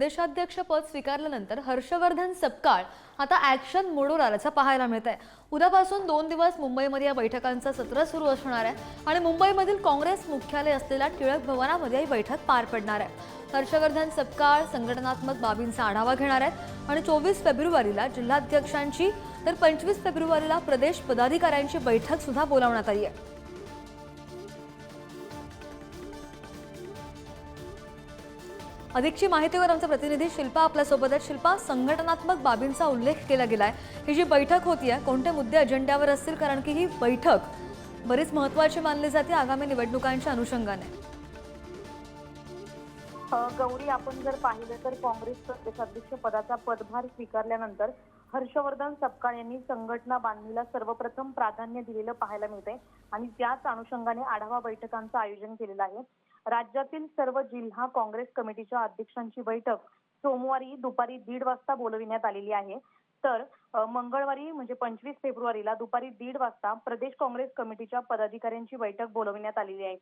प्रदेशाध्यक्ष पद स्वीकारल्यानंतर हर्षवर्धन सपकाळ आता ॲक्शन मोडवर आल्याचं पाहायला मिळत आहे। उद्यापासून 2 दिवस मुंबईमध्ये या बैठकांचं सत्र सुरू असणार आहे आणि मुंबईमधील काँग्रेस मुख्यालय असलेल्या टिळक भवनामध्ये ही बैठक पार पडणार आहे। हर्षवर्धन सपकाळ संघटनात्मक बाबींचा आढावा घेणार आहेत आणि 24 फेब्रुवारीला जिल्हाध्यक्षांची तर 25 फेब्रुवारीला प्रदेश पदाधिकाऱ्यांची बैठक सुद्धा बोलावण्यात आली आहे। अधिकची माहितीवर आमचा प्रतिनिधी शिल्पा आपल्या सोबत आहे। शिल्पा, संघटनात्मक बाबींचा उल्लेख केला गेलाय। ही जी बैठक होतीये कोणते मुद्दे अजेंड्यावर असतील, कारण की ही बैठक बरीच महत्त्वाची मानली जाते आगामी निवडणुकांच्या अनुषंगाने। गौरी, आपण जर पाहिलं तर काँग्रेस प्रदेशाध्यक्ष पदाचा पदभार स्वीकारल्यानंतर हर्षवर्धन सपकाळ यांनी संघटना बांधणीला सर्वप्रथम प्राधान्य दिलेलं पाहायला मिळते आणि त्याच अनुषंगाने आढावा बैठकांचं आयोजन केलेलं आहे। राज्यातील सर्व जिल्हा काँग्रेस कमिटीच्या अध्यक्षांची बैठक सोमवारी दुपारी 1:30 वाजता बोलविण्यात आलेली आहे। तर मंगळवारी म्हणजे 25 फेब्रुवारीला दुपारी 1:30 वाजता प्रदेश काँग्रेस कमिटीच्या पदाधिकाऱ्यांची बैठक बोलविण्यात आलेली आहे।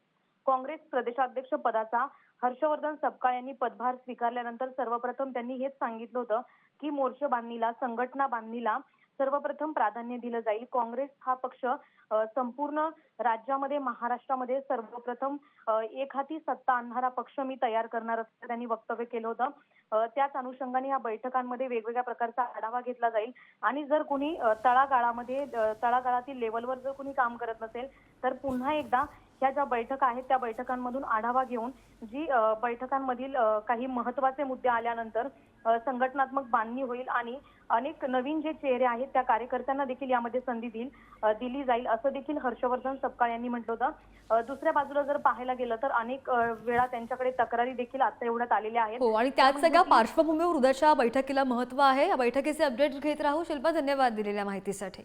काँग्रेस प्रदेशाध्यक्ष पदाचा हर्षवर्धन सपकाळ यांनी पदभार स्वीकारल्यानंतर सर्वप्रथम त्यांनी हेच सांगितलं होतं की मोर्चे बांधणीला, संघटना बांधणीला सर्वप्रथम प्राधान्य दिलं जाईल। काँग्रेस हा पक्ष संपूर्ण राज्यामध्ये, महाराष्ट्रामध्ये सर्वप्रथम एक हाती सत्ता आणणारा पक्ष मी तयार करणार असल्याचं त्यांनी वक्तव्य केलं होतं। त्याच अनुषंगाने या बैठकांमध्ये वेगवेगळ्या प्रकारचा आढावा घेतला जाईल आणि जर कोणी तळागाळातील लेवलवर जर कोणी काम करत नसेल तर पुन्हा एकदा ह्या ज्या बैठका आहेत त्या बैठकांमधून आढावा घेऊन जी बैठकांमधील काही महत्त्वाचे मुद्दे आल्यानंतर संघटनात्मक बांधणी होईल आणि अनेक नवीन जे चेहरे आहेत त्या कार्यकर्त्यांना देखील यामध्ये संधी दिली जाईल असं देखील हर्षवर्धन सपकाळ यांनी म्हटलं होतं। दुसऱ्या बाजूला जर पाहायला गेलं तर अनेक वेळा त्यांच्याकडे तक्रारी देखील आता एवढ्यात आलेल्या आहेत। हो, आणि त्याच सगळ्या पार्श्वभूमीवर उद्याच्या बैठकीला महत्त्व आहे। या बैठकीचे अपडेट घेत राहू। शिल्पा, धन्यवाद दिलेल्या माहितीसाठी।